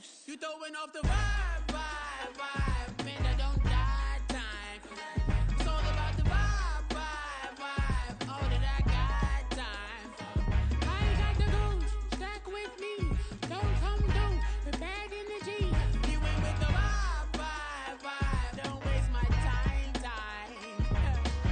goose. You throwing off the vibe, man, that don't die time. It's all about the vibe, all that I got time. I ain't got the goose, stack with me. Don't come through with bad energy. You ain't with the vibe, don't waste my time.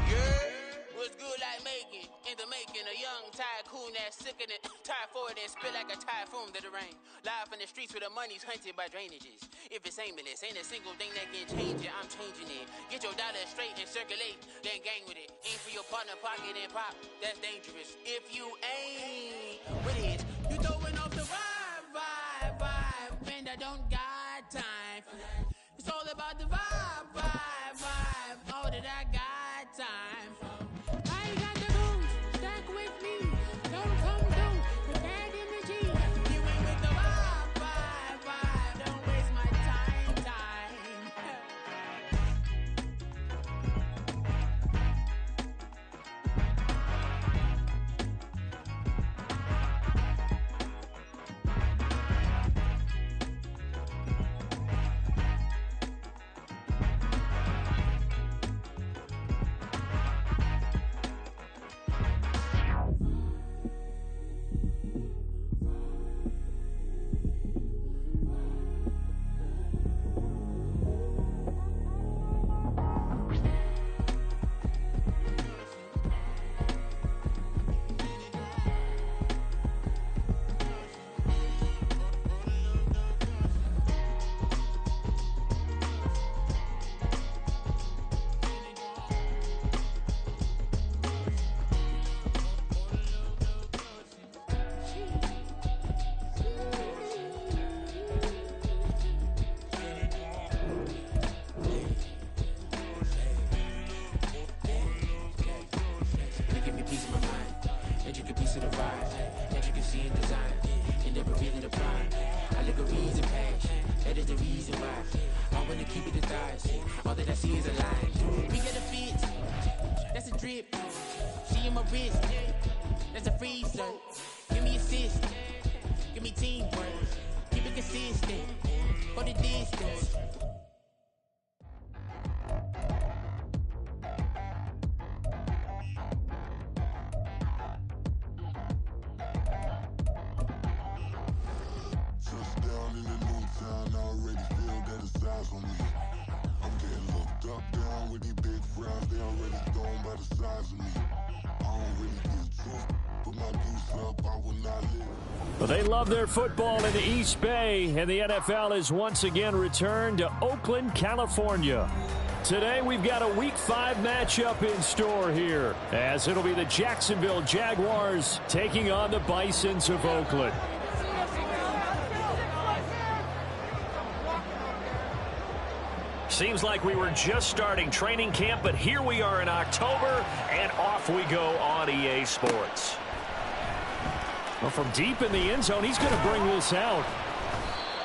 Yeah, what's good like making, in the making, a young tycoon that's sickening. Tire forward and spit like a typhoon to the rain. Live in the streets where the money's hunted by drainages. If it's aimless, ain't a single thing that can change it. I'm changing it. Get your dollar straight and circulate, then gang with it. Aim for your partner, pocket and pop. That's dangerous. If you ain't with it, you throwing off the vibe, man, that don't got time. It's all about the vibe, all that I got time. I ain't got the goose, stack with me. Don't come through with bad energy. You ain't with the vibe, don't waste my time. Well, they love their football in the East Bay, and the NFL has once again returned to Oakland, California. Today, we've got a Week 5 matchup in store here, as it'll be the Jacksonville Jaguars taking on the Bisons of Oakland. Seems like we were just starting training camp, but here we are in October, and off we go on EA Sports. Well, from deep in the end zone, he's going to bring this out.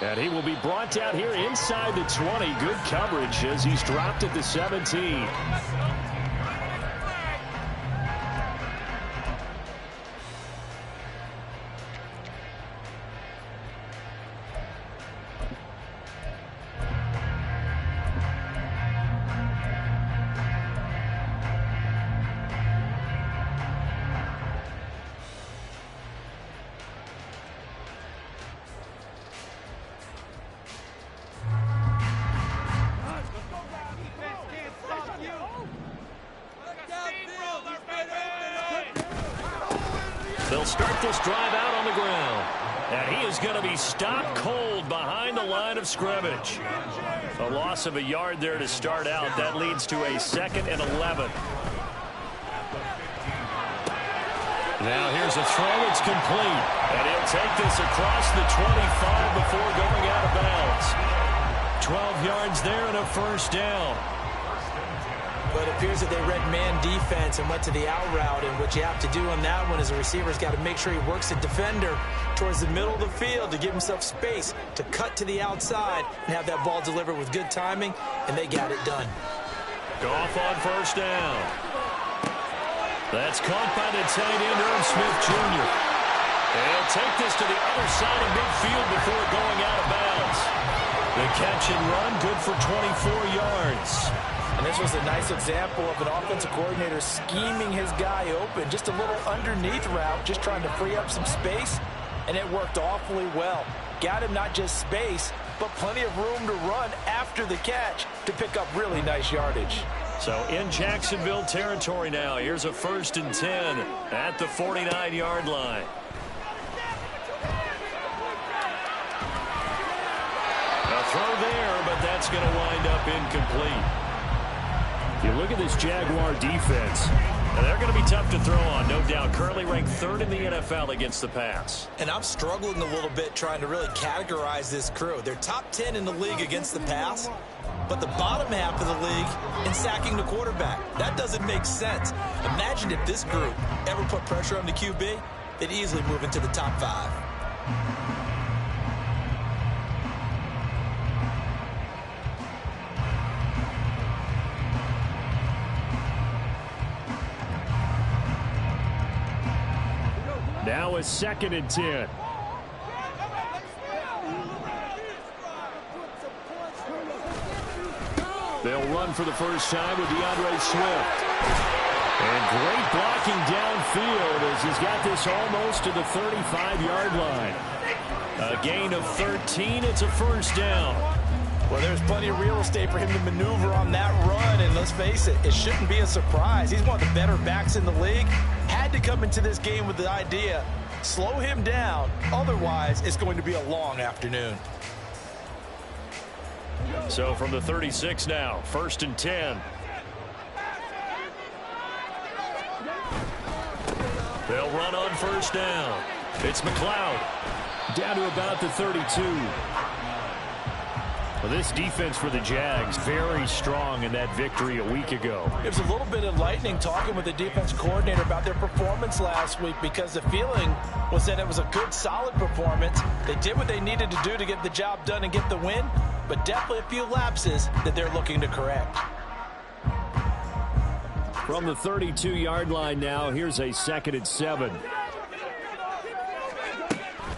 And he will be brought out here inside the 20. Good coverage as he's dropped at the 17. They'll start this drive out on the ground. And he is going to be stopped cold behind the line of scrimmage. A loss of a yard there to start out. That leads to a 2nd and 11. Now here's a throw. It's complete. And he'll take this across the 25 before going out of bounds. 12 yards there and a first down. But it appears that they read man defense and went to the out route. And what you have to do on that one is the receiver's got to make sure he works the defender towards the middle of the field to give himself space to cut to the outside and have that ball delivered with good timing, and they got it done. Goff on first down. That's caught by the tight end, Irv Smith Jr. And he'll take this to the other side of midfield before going out of bounds. catch and run, good for 24 yards. And this was a nice example of an offensive coordinator scheming his guy open. Just a little underneath route, just trying to free up some space, and it worked awfully well. Got him not just space, but plenty of room to run after the catch to pick up really nice yardage. So in Jacksonville territory now. Here's a 1st and 10 at the 49-yard line. A throw there, but that's going to wind up incomplete. If you look at this Jaguar defense, they're going to be tough to throw on, no doubt. Currently ranked 3rd in the NFL against the pass. And I'm struggling a little bit trying to really categorize this crew. They're top 10 in the league against the pass, but the bottom half of the league in sacking the quarterback. That doesn't make sense. Imagine if this group ever put pressure on the QB, they'd easily move into the top 5. Now a 2nd and 10. They'll run for the first time with DeAndre Swift. And great blocking downfield as he's got this almost to the 35-yard line. A gain of 13. It's a 1st down. Well, there's plenty of real estate for him to maneuver on that run, and let's face it, it shouldn't be a surprise. He's one of the better backs in the league. Had to come into this game with the idea, slow him down, otherwise it's going to be a long afternoon. So from the 36 now, 1st and 10. They'll run on 1st down. It's McLeod down to about the 32. Well, this defense for the Jags, very strong in that victory a week ago. It was a little bit enlightening talking with the defense coordinator about their performance last week because the feeling was that it was a good, solid performance. They did what they needed to do to get the job done and get the win, but definitely a few lapses that they're looking to correct. From the 32-yard line now, here's a 2nd and 7.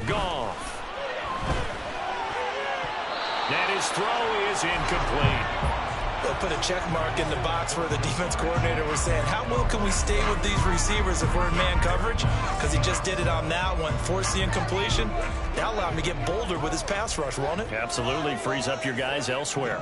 Goff. And his throw is incomplete. They'll put a check mark in the box where the defense coordinator was saying, how well can we stay with these receivers if we're in man coverage? Because he just did it on that one, forced the incompletion. That'll allow him to get bolder with his pass rush, won't it? Absolutely. Frees up your guys elsewhere.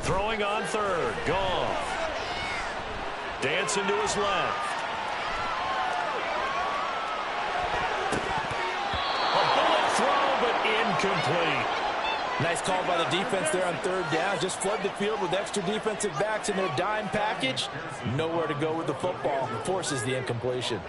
Throwing on 3rd. Goff. Dancing to his left. A bullet throw, but incomplete. Nice call by the defense there on 3rd down. Just flood the field with extra defensive backs in their dime package. Nowhere to go with the football. Forces the incompletion.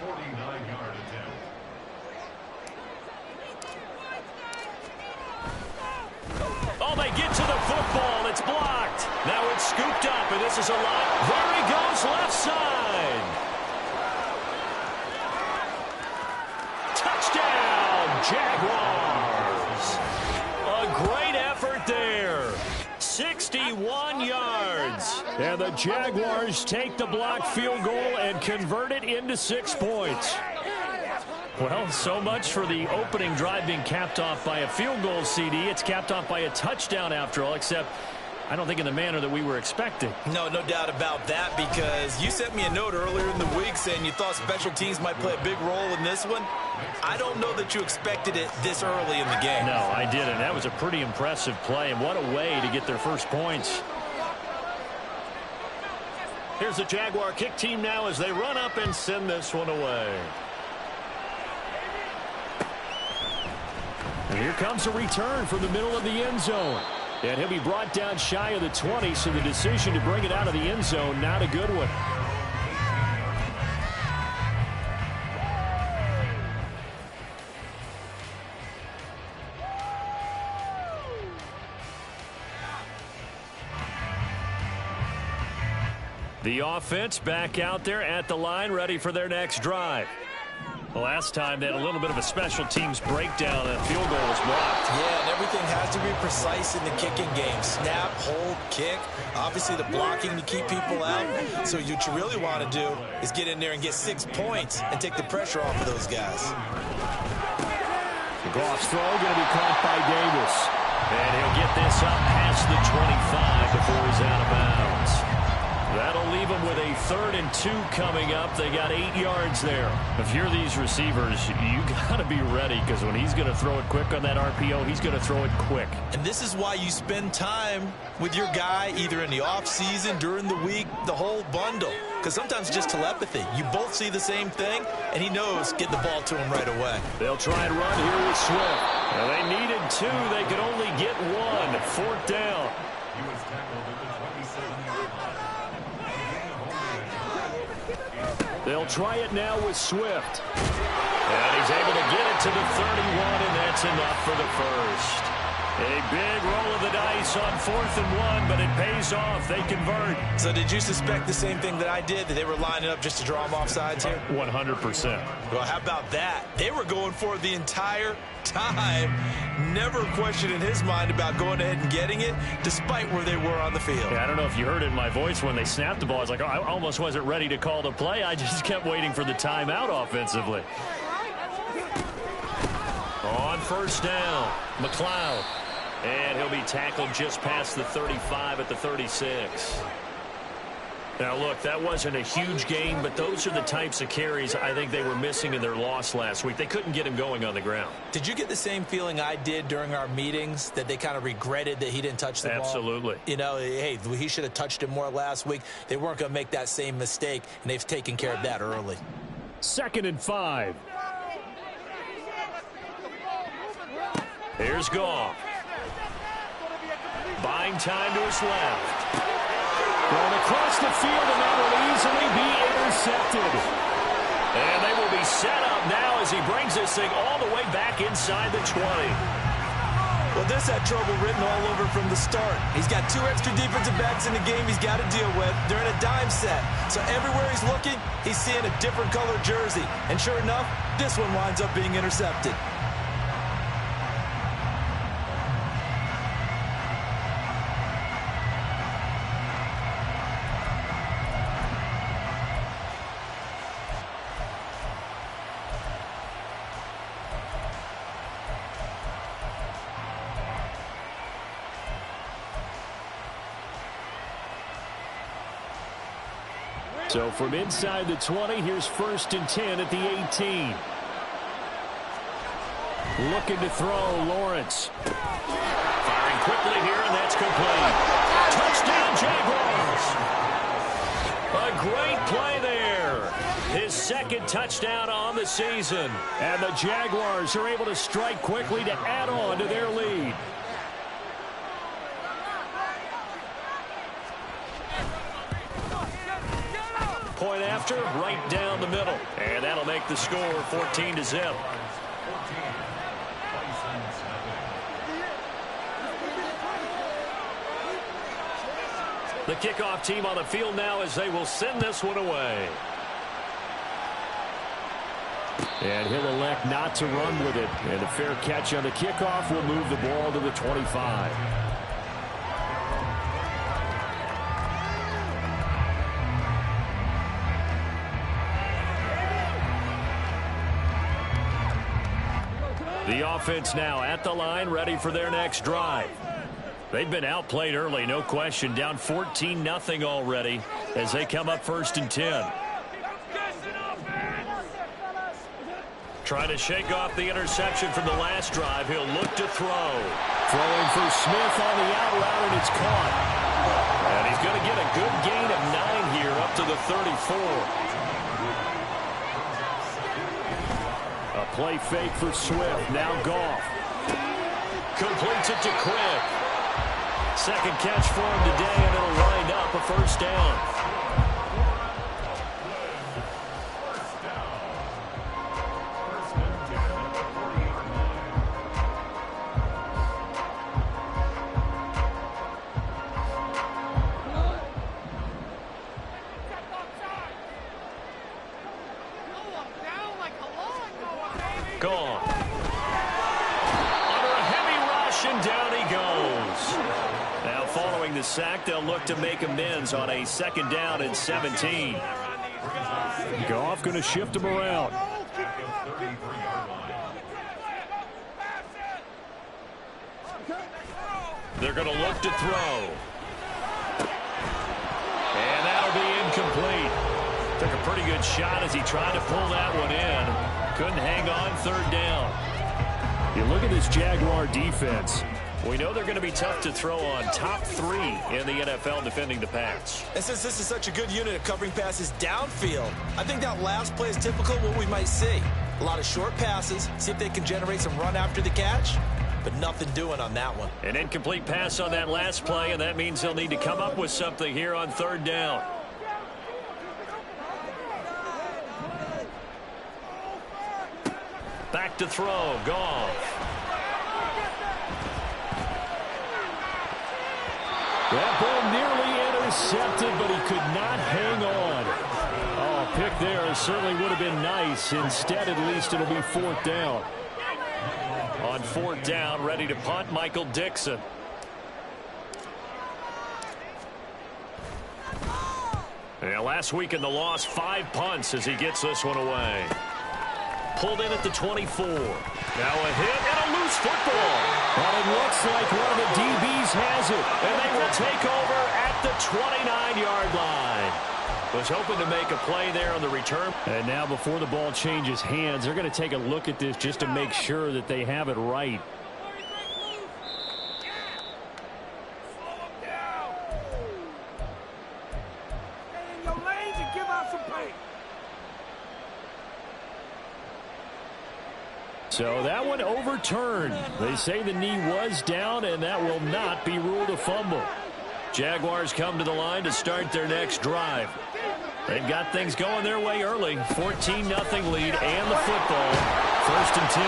Oh, they get to the football. It's blocked. Now it's scooped up, and this is a lot. There he goes, left side. Touchdown, Jaguars. A great effort there. 61 yards. And the Jaguars take the blocked field goal and convert it into 6 points. Well, so much for the opening drive being capped off by a field goal, CD. It's capped off by a touchdown after all, except I don't think in the manner that we were expecting. No doubt about that, because you sent me a note earlier in the week saying you thought special teams might play a big role in this one. I don't know that you expected it this early in the game. No, I didn't. That was a pretty impressive play, and what a way to get their first points. Here's the Jaguar kick team now as they run up and send this one away. And here comes a return from the middle of the end zone. And he'll be brought down shy of the 20, so the decision to bring it out of the end zone, not a good one. The offense back out there at the line, ready for their next drive. The last time they had a little bit of a special teams breakdown, that field goal was blocked. Yeah, and everything has to be precise in the kicking game. Snap, hold, kick. Obviously the blocking to keep people out. So what you really want to do is get in there and get 6 points and take the pressure off of those guys. Goff's throw going to be caught by Davis. And he'll get this up past the 25 before he's out of bounds. That'll leave them with a 3rd and 2 coming up. They got 8 yards there. If you're these receivers, you got to be ready, because when he's going to throw it quick on that RPO, he's going to throw it quick. And this is why you spend time with your guy either in the offseason, during the week, the whole bundle. Because sometimes just telepathy. You both see the same thing, and he knows get the ball to him right away. They'll try and run here with Swift. Now they needed 2. They could only get 1. 4th down. They'll try it now with Swift. And he's able to get it to the 31, and that's enough for the first. A big roll of the dice on 4th and 1, but it pays off. They convert. So did you suspect the same thing that I did, that they were lining up just to draw them off sides here? 100%. Well, how about that? They were going for it the entire time. Never a question in his mind about going ahead and getting it, despite where they were on the field. Yeah, I don't know if you heard it in my voice when they snapped the ball. I was like, oh, I almost wasn't ready to call the play. I just kept waiting for the timeout offensively. On 1st down, McLeod. And he'll be tackled just past the 35 at the 36. Now, look, that wasn't a huge gain, but those are the types of carries I think they were missing in their loss last week. They couldn't get him going on the ground. Did you get the same feeling I did during our meetings, that they kind of regretted that he didn't touch the ball? Absolutely. You know, hey, he should have touched it more last week. They weren't going to make that same mistake, and they've taken care of that early. 2nd and 5. Here's Goff. Buying time to his left. Going across the field, and that will easily be intercepted. And they will be set up now as he brings this thing all the way back inside the 20. Well, this had trouble written all over from the start. He's got 2 extra defensive backs in the game he's got to deal with. They're in a dime set. So everywhere he's looking, he's seeing a different color jersey. And sure enough, this one winds up being intercepted. So from inside the 20, here's 1st and 10 at the 18. Looking to throw, Lawrence. Firing quickly here, and that's complete. Touchdown, Jaguars! A great play there. His 2nd touchdown on the season. And the Jaguars are able to strike quickly to add on to their lead. Point after, right down the middle. And that'll make the score 14-0. The kickoff team on the field now as they will send this one away. And he'll elect not to run with it. And a fair catch on the kickoff will move the ball to the 25. The offense now at the line, ready for their next drive. They've been outplayed early, no question. Down 14-0 already as they come up 1st and 10. Trying to shake off the interception from the last drive. He'll look to throw. Throwing for Smith on the out route, and it's caught. And he's going to get a good gain of 9 here up to the 34. A play fake for Swift. Now Goff. Completes it to Quick. 2nd catch for him today, and it'll wind up a 1st down. Gone. Under a heavy rush, and down he goes. Now, following the sack, they'll look to make amends on a 2nd down and 17. Goff going to shift him around. They're going to look to throw. And that'll be incomplete. Took a pretty good shot as he tried to pull that one in. Couldn't hang on 3rd down. You look at this Jaguar defense. We know they're going to be tough to throw on. Top 3 in the NFL defending the pass. And since this is such a good unit of covering passes downfield, I think that last play is typical of what we might see. A lot of short passes, see if they can generate some run after the catch, but nothing doing on that one. An incomplete pass on that last play, and that means they'll need to come up with something here on 3rd down. Back to throw, Goff. That ball nearly intercepted, but he could not hang on. Oh, a pick there certainly would have been nice. Instead, at least it'll be 4th down. On 4th down, ready to punt, Michael Dixon. Yeah, last week in the loss, 5 punts as he gets this one away. Pulled in at the 24. Now a hit and a loose football. But it looks like one of the DBs has it. And they will take over at the 29-yard line. Was hoping to make a play there on the return. And now before the ball changes hands, they're going to take a look at this just to make sure that they have it right. So that one overturned. They say the knee was down, and that will not be ruled a fumble. Jaguars come to the line to start their next drive. They've got things going their way early. 14-0 lead and the football. 1st and 10.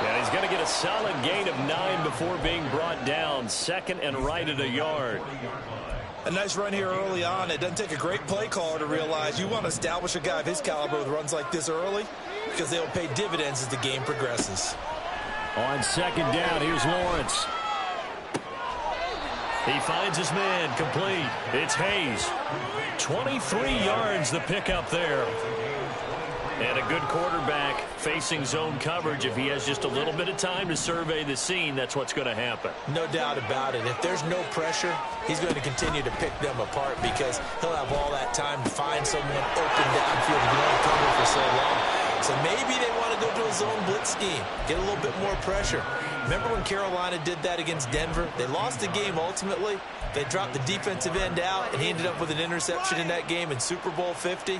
And he's going to get a solid gain of 9 before being brought down. 2nd and right at a yard. A nice run here early on. It doesn't take a great play caller to realize you want to establish a guy of his caliber with runs like this early, because they'll pay dividends as the game progresses. On 2nd down, here's Lawrence. He finds his man, complete. It's Hayes. 23 yards the pickup there. And a good quarterback facing zone coverage. If he has just a little bit of time to survey the scene, that's what's going to happen. No doubt about it. If there's no pressure, he's going to continue to pick them apart because he'll have all that time to find someone open downfield and only cover for so long. So maybe they want to go to a zone blitz scheme, get a little bit more pressure. Remember when Carolina did that against Denver? They lost the game ultimately. They dropped the defensive end out, and he ended up with an interception in that game in Super Bowl 50.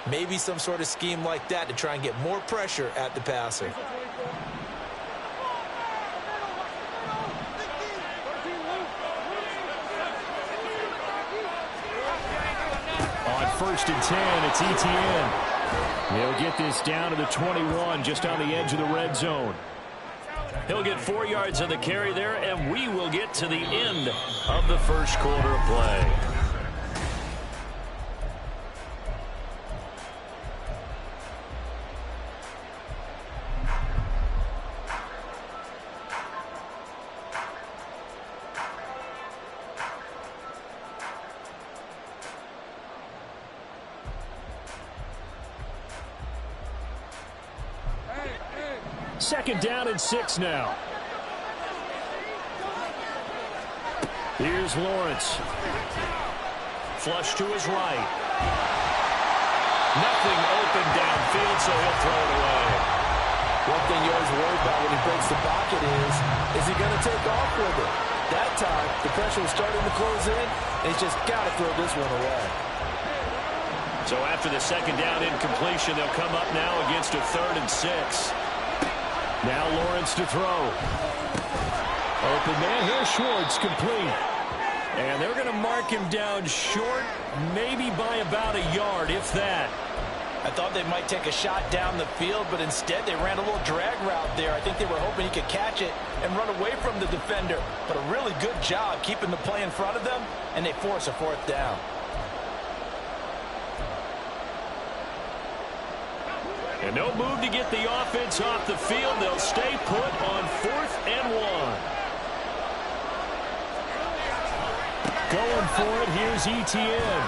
Maybe some sort of scheme like that to try and get more pressure at the passer. On 1st and 10, it's Etienne. He'll get this down to the 21, just on the edge of the red zone. He'll get 4 yards on the carry there, and we will get to the end of the first quarter of play. Second down and 6 now. Here's Lawrence. Flush to his right. Nothing open downfield, so he'll throw it away. One thing you always worry about when he breaks the pocket is he going to take off with it? That time, the pressure was starting to close in, and he's just got to throw this one away. So after the second down incompletion, they'll come up now against a 3rd and 6. Now Lawrence to throw. Open man, here's Schwartz, complete. And they're going to mark him down short, maybe by about a yard, if that. I thought they might take a shot down the field, but instead they ran a little drag route there. I think they were hoping he could catch it and run away from the defender. But a really good job keeping the play in front of them, and they force a 4th down. And No move to get the offense off the field. They'll stay put on 4th and 1. Going for it, here's Etienne.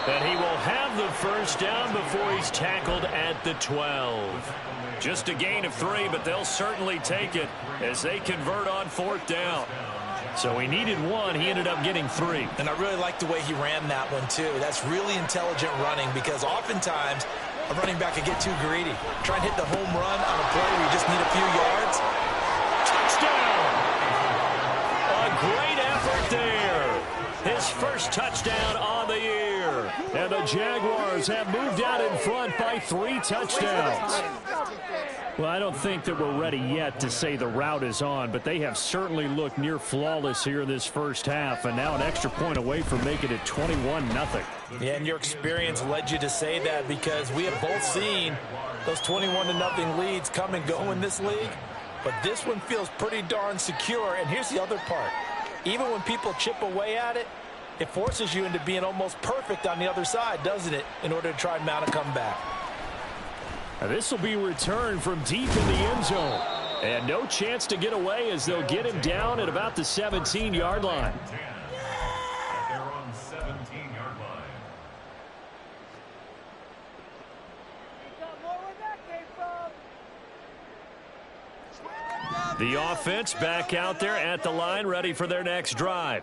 And he will have the first down before he's tackled at the 12. Just a gain of 3, but they'll certainly take it as they convert on 4th down. So he needed 1. He ended up getting 3. And I really like the way he ran that one, too. That's really intelligent running because oftentimes a running back can get too greedy. Try and hit the home run on a play where you just need a few yards. Touchdown! A great effort there. His first touchdown on the year. And the Jaguars have moved out in front by 3 touchdowns. Well, I don't think that we're ready yet to say the route is on, but they have certainly looked near flawless here this first half, and now an extra point away from making it 21-0. Yeah, and your experience led you to say that because we have both seen those 21-0 leads come and go in this league, but this one feels pretty darn secure. And here's the other part. Even when people chip away at it, it forces you into being almost perfect on the other side, doesn't it, in order to try and mount a comeback. Now this will be returned from deep in the end zone. And no chance to get away as they'll get him down at about the 17-yard line. They're on 17-yard line. The offense back out there at the line, ready for their next drive.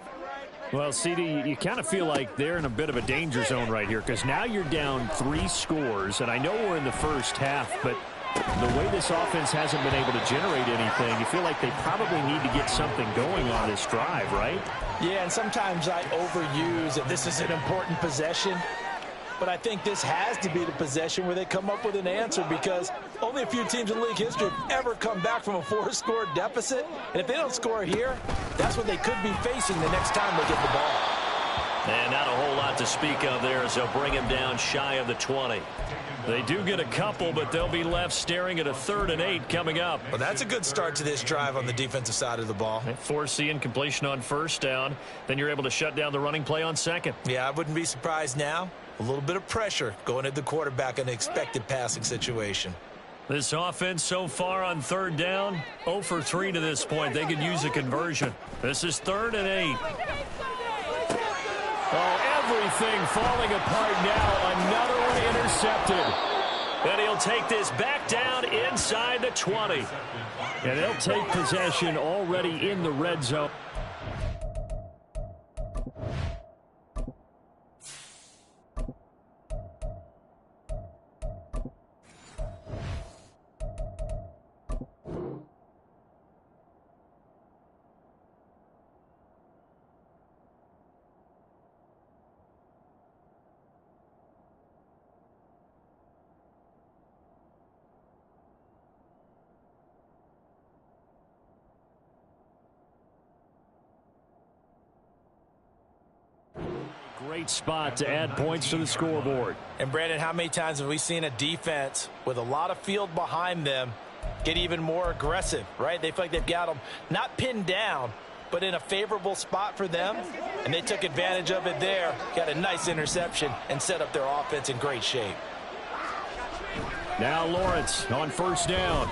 Well, CD, you kind of feel like they're in a bit of a danger zone right here because now you're down 3 scores, and I know we're in the first half, but the way this offense hasn't been able to generate anything, you feel like they probably need to get something going on this drive, right? Yeah, and sometimes I overuse that this is an important possession, but I think this has to be the possession where they come up with an answer because only a few teams in league history have ever come back from a 4-score deficit. And if they don't score here, that's what they could be facing the next time they get the ball. And not a whole lot to speak of there as they'll bring him down shy of the 20. They do get a couple, but they'll be left staring at a 3rd and 8 coming up. Well, that's a good start to this drive on the defensive side of the ball. Force the incompletion on 1st down. Then you're able to shut down the running play on 2nd. Yeah, I wouldn't be surprised now. A little bit of pressure going at the quarterback in an expected passing situation. This offense so far on 3rd down, 0 for 3 to this point. They could use a conversion. This is 3rd and 8. Oh, everything falling apart now. Another one intercepted. And he'll take this back down inside the 20. And they'll take possession already in the red zone. Great spot to add points to the scoreboard. And Brandon, how many times have we seen a defense with a lot of field behind them get even more aggressive, right? They feel like they've got them not pinned down, but in a favorable spot for them. And they took advantage of it there, got a nice interception, and set up their offense in great shape. Now Lawrence on 1st down.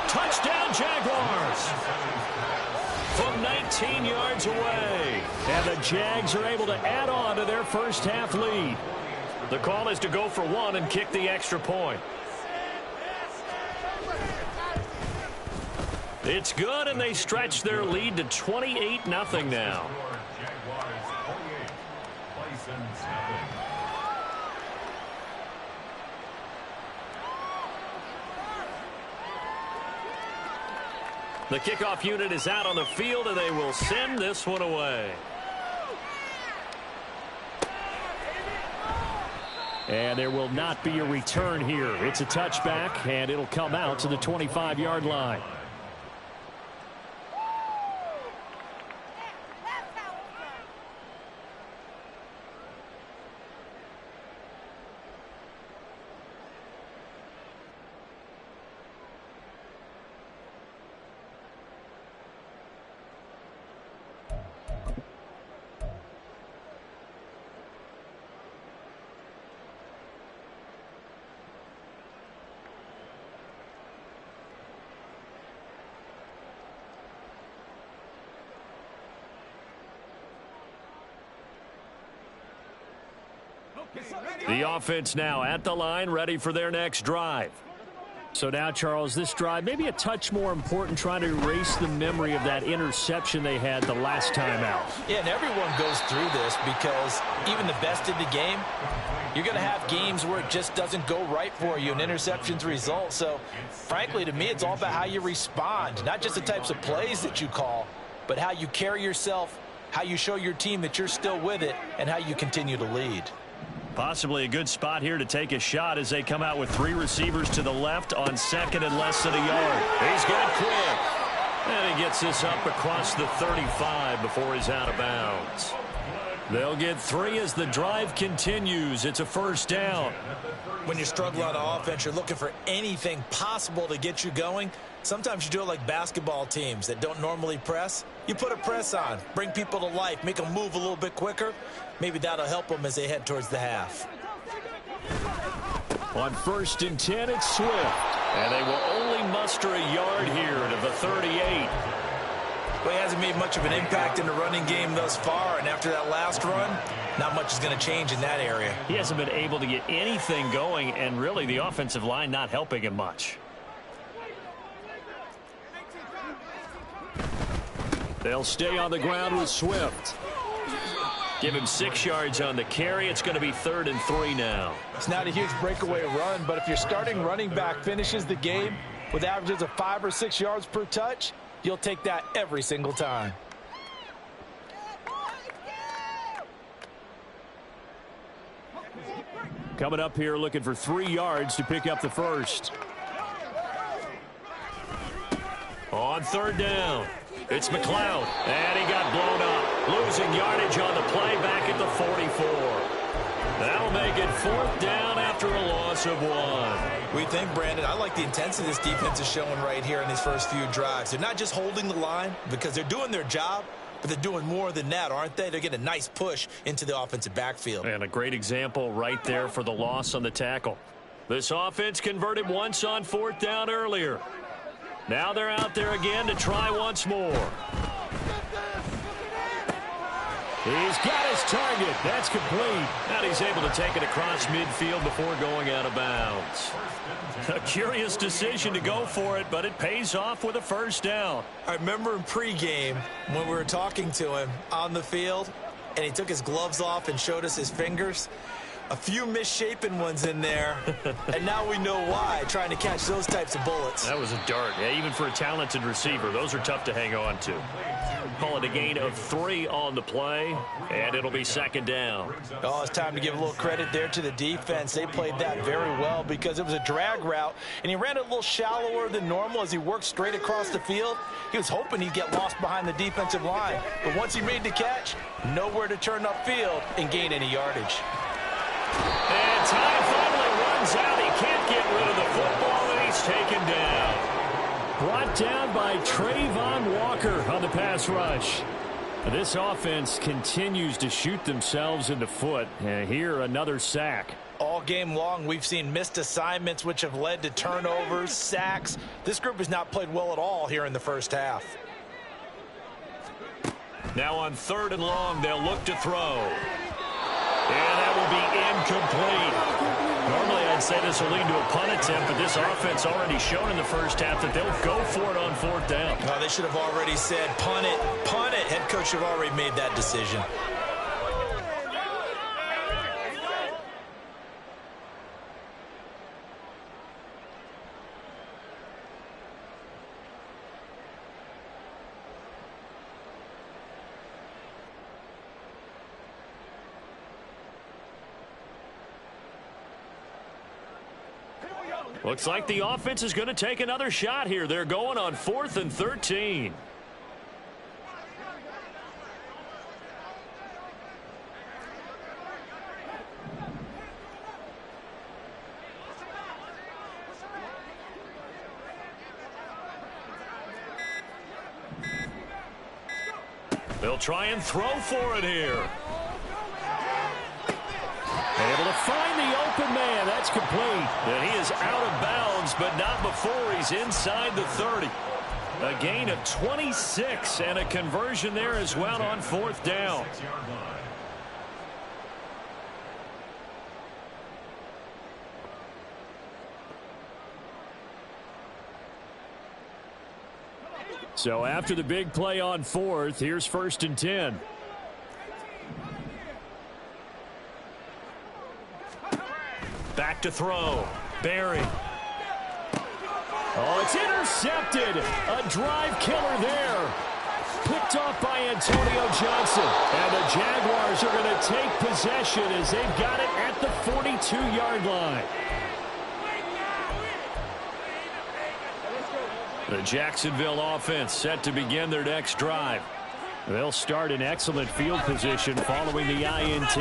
Touchdown Jaguars! From 19 yards away. And the Jags are able to add on to their first half lead. The call is to go for 1 and kick the extra point. It's good, and they stretch their lead to 28-0 now. The kickoff unit is out on the field, and they will send this one away. And there will not be a return here. It's a touchback, and it'll come out to the 25-yard line. The offense now at the line, ready for their next drive. So now, Charles, this drive maybe a touch more important, trying to erase the memory of that interception they had the last time out. Yeah, and everyone goes through this because even the best in the game, you're going to have games where it just doesn't go right for you and interceptions result. So, frankly, to me, it's all about how you respond, not just the types of plays that you call, but how you carry yourself, how you show your team that you're still with it, and how you continue to lead. Possibly a good spot here to take a shot as they come out with 3 receivers to the left on second and less than a yard. He's got quick. And he gets this up across the 35 before he's out of bounds. They'll get 3 as the drive continues. It's a first down. When you're struggling on offense, you're looking for anything possible to get you going. Sometimes you do it like basketball teams that don't normally press. You put a press on, bring people to life, make them move a little bit quicker. Maybe that'll help them as they head towards the half. On 1st and 10, it's Swift. And they will only muster a yard here to the 38. Well, he hasn't made much of an impact in the running game thus far, and after that last run, not much is going to change in that area. He hasn't been able to get anything going, and really the offensive line not helping him much. They'll stay on the ground with Swift. Give him 6 yards on the carry. It's going to be 3rd and 3 now. It's not a huge breakaway run, but if your starting running back finishes the game with averages of 5 or 6 yards per touch, you'll take that every single time. Coming up here looking for 3 yards to pick up the first. On 3rd down, it's McLeod, and he got blown up. Losing yardage on the play back at the 44. That'll make it 4th down after a loss of 1. We think, Brandon, I like the intensity this defense is showing right here in these first few drives. They're not just holding the line because they're doing their job, but they're doing more than that, aren't they? They're getting a nice push into the offensive backfield. And a great example right there for the loss on the tackle. This offense converted once on 4th down earlier. Now they're out there again to try once more. He's got his target. That's complete. And he's able to take it across midfield before going out of bounds. A curious decision to go for it, but it pays off with a first down. I remember in pregame when we were talking to him on the field, and he took his gloves off and showed us his fingers. A few misshapen ones in there, and now we know why, trying to catch those types of bullets. That was a dart. Yeah, even for a talented receiver, those are tough to hang on to. Call it a gain of 3 on the play, and it'll be 2nd down. Oh, it's time to give a little credit there to the defense. They played that very well because it was a drag route, and he ran it a little shallower than normal as he worked straight across the field. He was hoping he'd get lost behind the defensive line, but once he made the catch, nowhere to turn upfield and gain any yardage. And time finally runs out. He can't get rid of the football, and he's taken down. Brought down by Trayvon Walker on the pass rush. This offense continues to shoot themselves in the foot. And here, another sack. All game long, we've seen missed assignments, which have led to turnovers, sacks. This group has not played well at all here in the first half. Now on 3rd and long, they'll look to throw. And that will be incomplete. Normally, I'd say this will lead to a punt attempt, but this offense already shown in the first half that they'll go for it on 4th down. No, they should have already said, punt it, punt it. Head coach should have already made that decision. Looks like the offense is going to take another shot here. They're going on 4th and 13. They'll try and throw for it here. Able to find the open man. That's complete. And he is out of bounds, but not before he's inside the 30. A gain of 26 and a conversion there as well on 4th down. So after the big play on 4th, here's 1st and 10. Back to throw. Barry. Oh, it's intercepted. A drive killer there. Picked off by Antonio Johnson. And the Jaguars are going to take possession as they've got it at the 42-yard line. The Jacksonville offense set to begin their next drive. They'll start in excellent field position following the INT.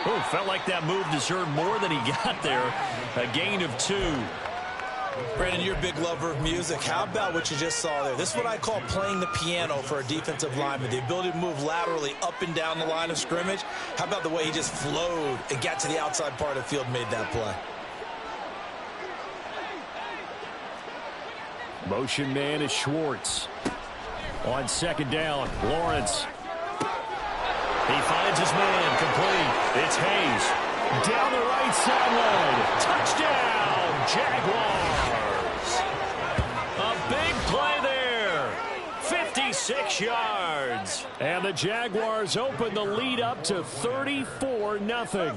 Oh, felt like that move deserved more than he got there. A gain of 2. Brandon, you're a big lover of music. How about what you just saw there? This is what I call playing the piano for a defensive lineman. The ability to move laterally up and down the line of scrimmage. How about the way he just flowed and got to the outside part of the field and made that play? Motion man is Schwartz. On 2nd down, Lawrence. He finds his man, complete. It's Hayes. Down the right sideline. Touchdown, Jaguars. A big play there. 56 yards. And the Jaguars open the lead up to 34-0.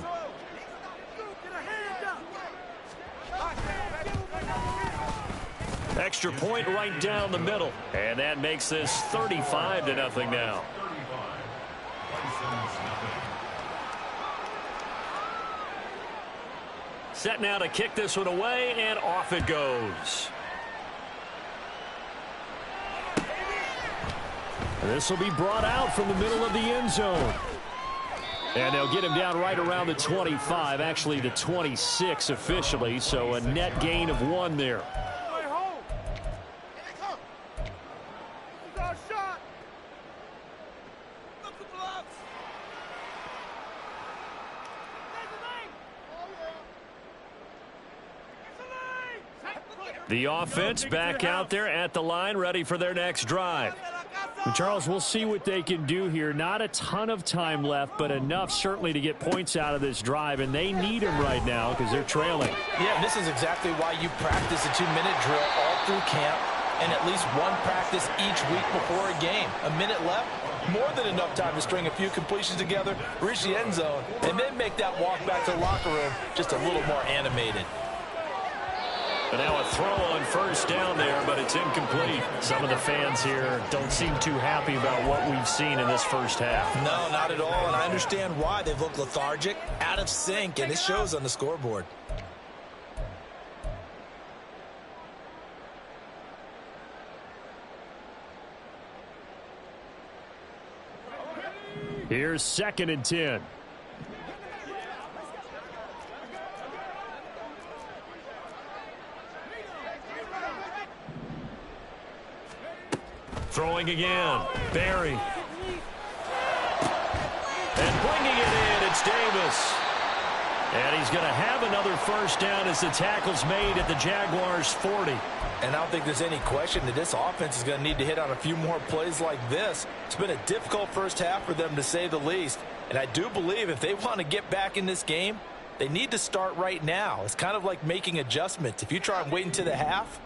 Extra point right down the middle. And that makes this 35-0 now. Set now to kick this one away, and off it goes. This will be brought out from the middle of the end zone. And they'll get him down right around the 25, actually the 26 officially, so a net gain of 1 there. The offense back out there at the line, ready for their next drive. And Charles, we'll see what they can do here. Not a ton of time left, but enough certainly to get points out of this drive, and they need them right now because they're trailing. Yeah, this is exactly why you practice a 2-minute drill all through camp and at least one practice each week before a game. A minute left, more than enough time to string a few completions together, reach the end zone, and then make that walk back to the locker room just a little more animated. And now a throw on 1st down there, but it's incomplete. Some of the fans here don't seem too happy about what we've seen in this first half. No, not at all, and I understand why. They've looked lethargic, out of sync, and it shows on the scoreboard. Here's 2nd and 10. Throwing again. Barry. And bringing it in, it's Davis. And he's going to have another 1st down as the tackle's made at the Jaguars' 40. And I don't think there's any question that this offense is going to need to hit on a few more plays like this. It's been a difficult first half for them, to say the least. And I do believe if they want to get back in this game, they need to start right now. It's kind of like making adjustments. If you try and wait until the half,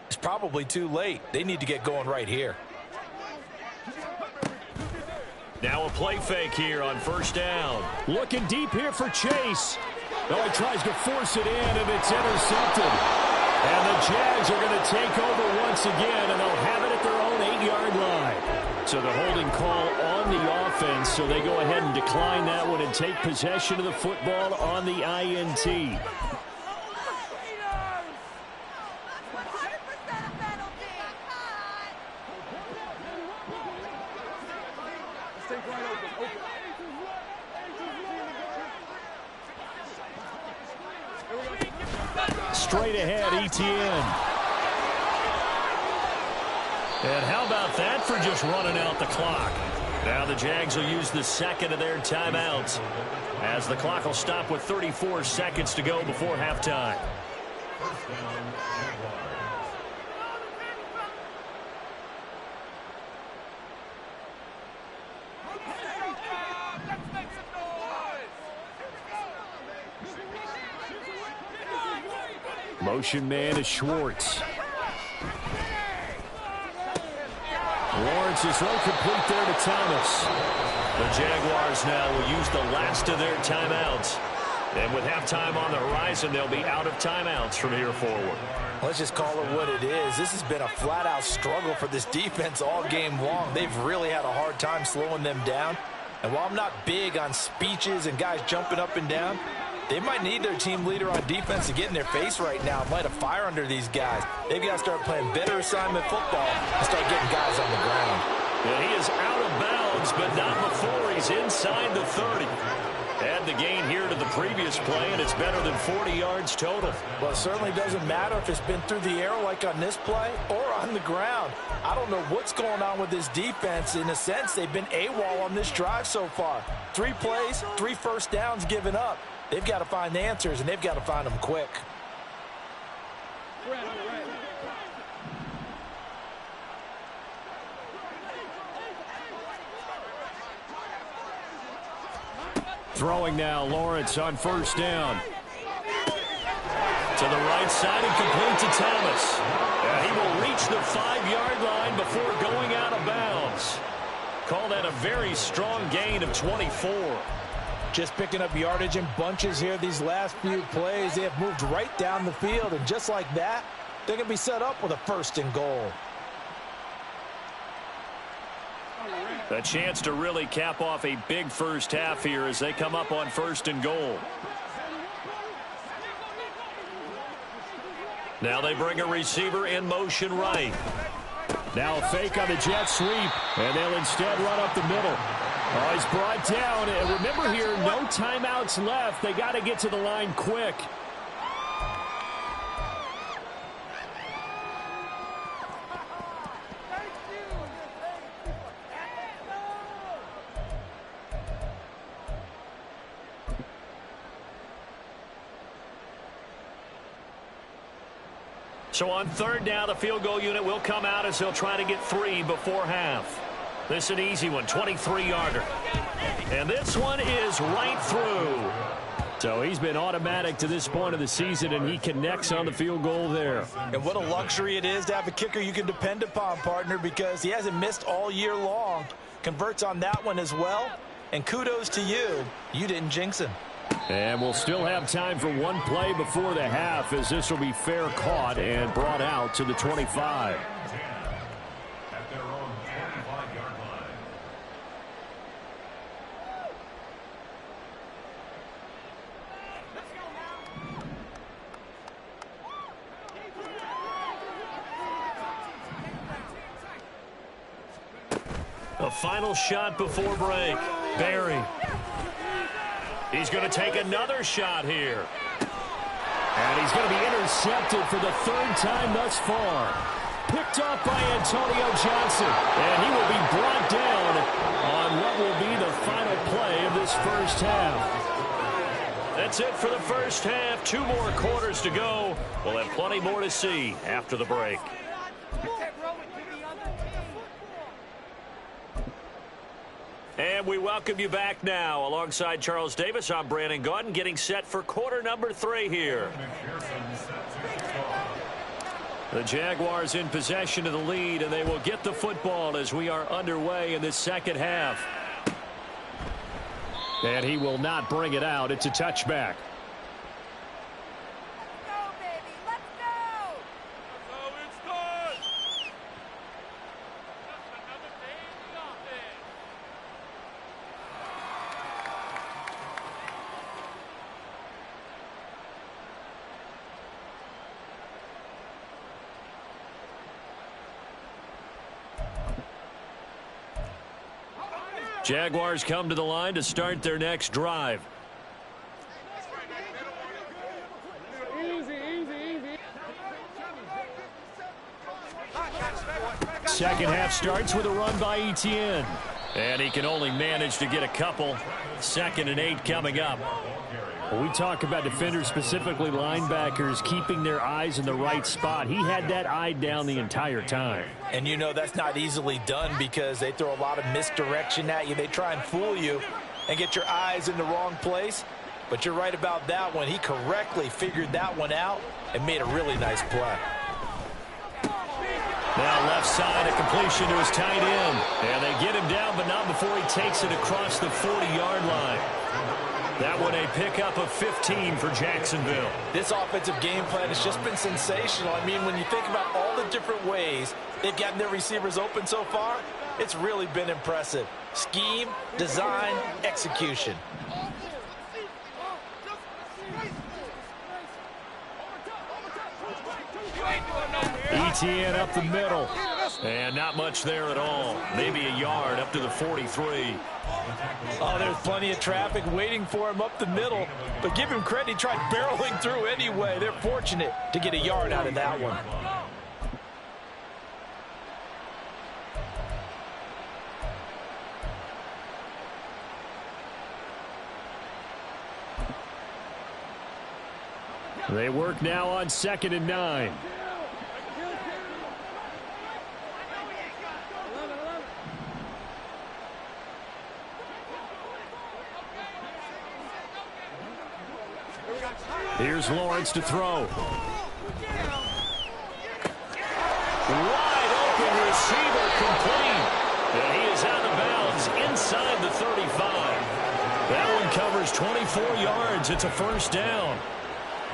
it's probably too late. They need to get going right here. Now a play fake here on 1st down. Looking deep here for Chase. Oh, he tries to force it in, and it's intercepted. And the Jags are going to take over once again, and they'll have it at their own 8-yard line. So the holding call on the offense, so they go ahead and decline that one and take possession of the football on the INT. Straight ahead, ETN. And how about that for just running out the clock? Now the Jags will use the 2nd of their timeouts as the clock will stop with 34 seconds to go before halftime. Motion man is Schwartz. Lawrence's throw complete there to Thomas. The Jaguars now will use the last of their timeouts. And with halftime on the horizon, they'll be out of timeouts from here forward. Let's just call it what it is. This has been a flat-out struggle for this defense all game long. They've really had a hard time slowing them down. And while I'm not big on speeches and guys jumping up and down, they might need their team leader on defense to get in their face right now and light a fire under these guys. They've got to start playing better assignment football and start getting guys on the ground. And he is out of bounds, but not before he's inside the 30. Add the gain here to the previous play, and it's better than 40 yards total. Well, it certainly doesn't matter if it's been through the air like on this play or on the ground. I don't know what's going on with this defense. In a sense, they've been AWOL on this drive so far. 3 plays, 3 first downs given up. They've got to find the answers, and they've got to find them quick. Throwing now, Lawrence on first down. To the right side and complete to Thomas. He will reach the 5-yard line before going out of bounds. Call that a very strong gain of 24. Just picking up yardage in bunches here these last few plays. They have moved right down the field, and just like that, they're going to be set up with a 1st and goal. A chance to really cap off a big first half here as they come up on 1st and goal. Now they bring a receiver in motion right. Now a fake on the jet sweep, and they'll instead run up the middle. Oh, he's brought down, and remember here, no timeouts left. They got to get to the line quick. So on 3rd down, the field goal unit will come out as they'll try to get 3 before half. This is an easy one, 23-yarder. And this one is right through. So he's been automatic to this point of the season, and he connects on the field goal there. And what a luxury it is to have a kicker you can depend upon, partner, because he hasn't missed all year long. Converts on that one as well. And kudos to you. You didn't jinx him. And we'll still have time for one play before the half, as this will be fair caught and brought out to the 25. At their own 25-yard line. A final shot before break. Barry. He's going to take another shot here. And he's going to be intercepted for the 3rd time thus far. Picked off by Antonio Johnson. And he will be brought down on what will be the final play of this first half. That's it for the first half. 2 more quarters to go. We'll have plenty more to see after the break. And we welcome you back now. Alongside Charles Davis, I'm Brandon Gaudin, getting set for quarter number 3 here. The Jaguars in possession of the lead, and they will get the football as we are underway in this second half. And he will not bring it out. It's a touchback. Jaguars come to the line to start their next drive. Second half starts with a run by Etienne. And he can only manage to get a couple. 2nd and 8 coming up. When we talk about defenders, specifically linebackers, keeping their eyes in the right spot, he had that eye down the entire time. And you know that's not easily done because they throw a lot of misdirection at you. They try and fool you and get your eyes in the wrong place. But you're right about that one. He correctly figured that one out and made a really nice play. Now left side, a completion to his tight end. And they get him down, but not before he takes it across the 40-yard line. That one a pickup of 15 for Jacksonville. This offensive game plan has just been sensational. I mean, when you think about all the different ways they've gotten their receivers open so far, it's really been impressive. Scheme, design, execution. ETN up the middle. And not much there at all. Maybe a yard up to the 43. Oh, there's plenty of traffic waiting for him up the middle. But give him credit, he tried barreling through anyway. They're fortunate to get a yard out of that one. They work now on 2nd and 9. Here's Lawrence to throw. Wide open receiver complete. And he is out of bounds inside the 35. That one covers 24 yards. It's a first down.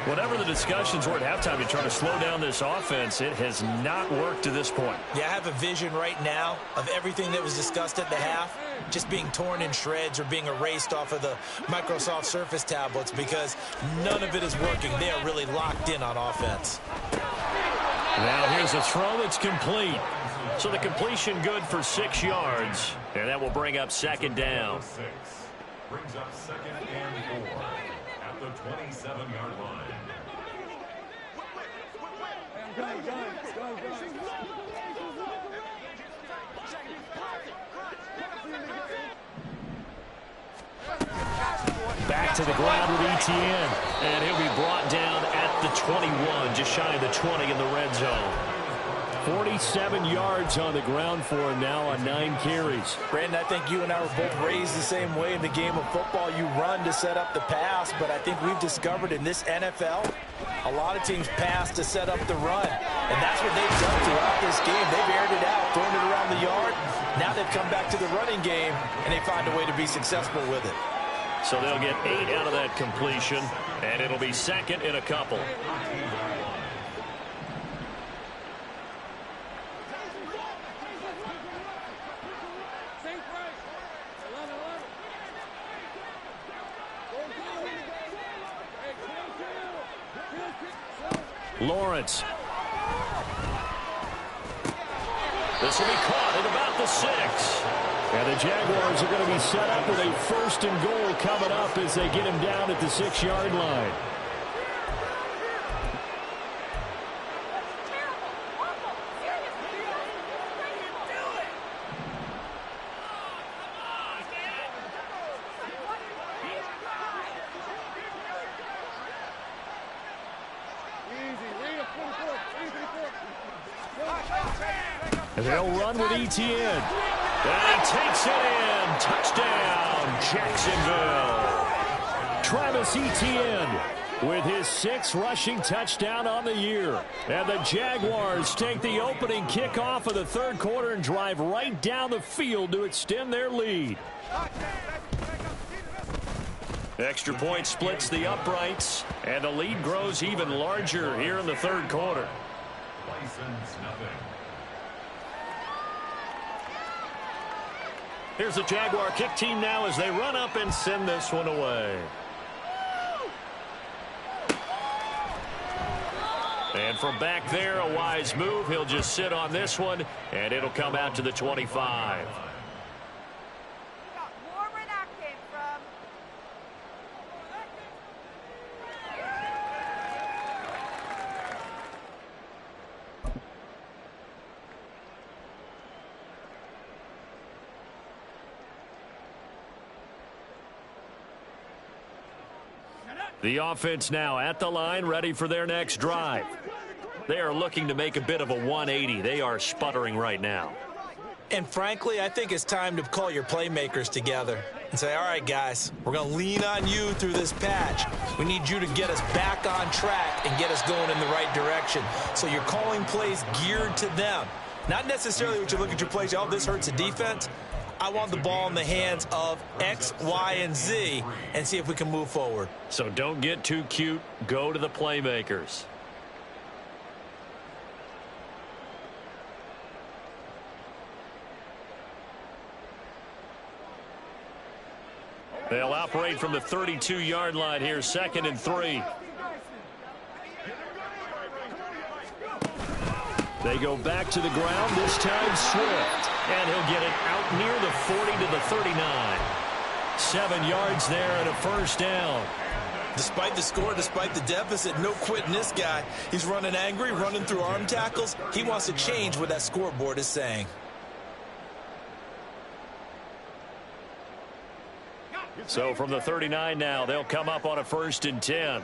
Whatever the discussions were at halftime to try to slow down this offense, it has not worked to this point. Yeah, I have a vision right now of everything that was discussed at the half just being torn in shreds or being erased off of the Microsoft Surface tablets because none of it is working. They are really locked in on offense. Now here's a throw that's complete. So the completion good for 6 yards, and that will bring up 2nd down. Brings up 2nd and 4 at the 27-yard line. Back to the ground with ETN, and he'll be brought down at the 21, just shy of the 20 in the red zone. 47 yards on the ground for him now on 9 carries. Brandon, I think you and I were both raised the same way in the game of football. You run to set up the pass, but I think we've discovered in this NFL, a lot of teams pass to set up the run. And that's what they've done throughout this game. They've aired it out, thrown it around the yard. Now they've come back to the running game, and they find a way to be successful with it. So they'll get 8 out of that completion, and it'll be 2nd and a couple. Lawrence. This will be caught at about the 6. And the Jaguars are going to be set up with a 1st and goal coming up as they get him down at the 6-yard line. And they'll run with ETN. And he takes it in. Touchdown, Jacksonville. Travis Etienne with his 6th rushing touchdown on the year. And the Jaguars take the opening kickoff of the 3rd quarter and drive right down the field to extend their lead. Extra point splits the uprights, and the lead grows even larger here in the 3rd quarter. License nothing. Here's the Jaguar kick team now as they run up and send this one away. And from back there, a wise move. He'll just sit on this one, and it'll come out to the 25. The offense now at the line, ready for their next drive. They are looking to make a bit of a 180. They are sputtering right now. And frankly, I think it's time to call your playmakers together and say, all right, guys, we're going to lean on you through this patch. We need you to get us back on track and get us going in the right direction. So you're calling plays geared to them. Not necessarily what you look at your plays, oh, this hurts the defense. I want the ball in the hands of X, Y, and Z and see if we can move forward. So don't get too cute. Go to the playmakers. They'll operate from the 32-yard line here, 2nd and 3. They go back to the ground, this time Swift. And he'll get it out near the 40 to the 39. 7 yards there and a first down. Despite the score, despite the deficit, no quitting this guy. He's running angry, running through arm tackles. He wants to change what that scoreboard is saying. So from the 39 now, they'll come up on a 1st and 10.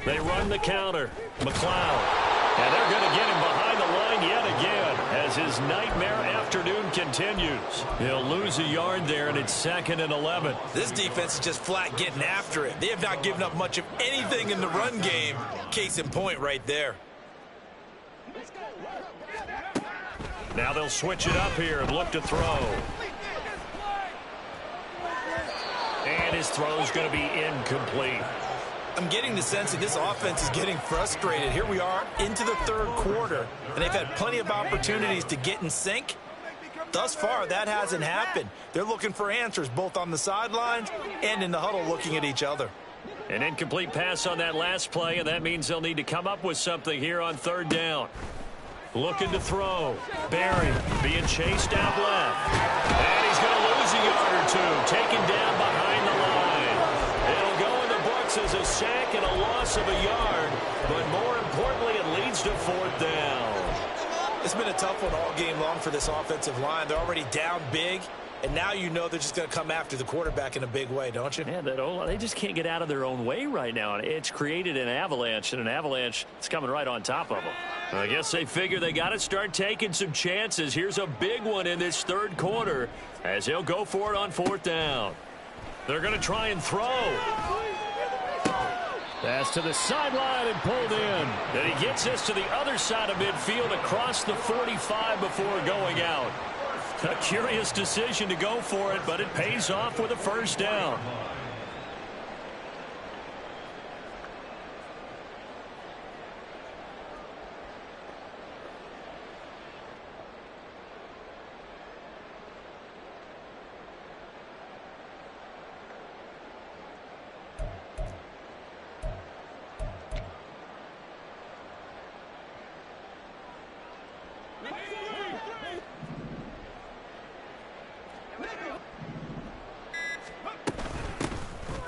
They run the counter. McLeod. And they're going to get him behind the line yet again as his nightmare afternoon continues. He'll lose a yard there, and it's 2nd and 11. This defense is just flat getting after it. They have not given up much of anything in the run game. Case in point right there. Now they'll switch it up here and look to throw. And his throw's going to be incomplete. I'm getting the sense that this offense is getting frustrated. Here we are into the 3rd quarter, and they've had plenty of opportunities to get in sync. Thus far, that hasn't happened. They're looking for answers both on the sidelines and in the huddle looking at each other. An incomplete pass on that last play, and that means they'll need to come up with something here on 3rd down. Looking to throw. Barry being chased out left. And he's going to lose a yard or two. Taken down behind the line. It'll go in the books as a sack and a loss of a yard. But more importantly, it leads to 4th down. It's been a tough one all game long for this offensive line. They're already down big. And now you know they're just going to come after the quarterback in a big way, don't you? Yeah, they just can't get out of their own way right now. It's created an avalanche, and an avalanche is coming right on top of them. I guess they figure they got to start taking some chances. Here's a big one in this 3rd quarter as he'll go for it on 4th down. They're going to try and throw. Pass to the sideline and pulled in. Then he gets this to the other side of midfield across the 45 before going out. A curious decision to go for it, but it pays off with a 1st down.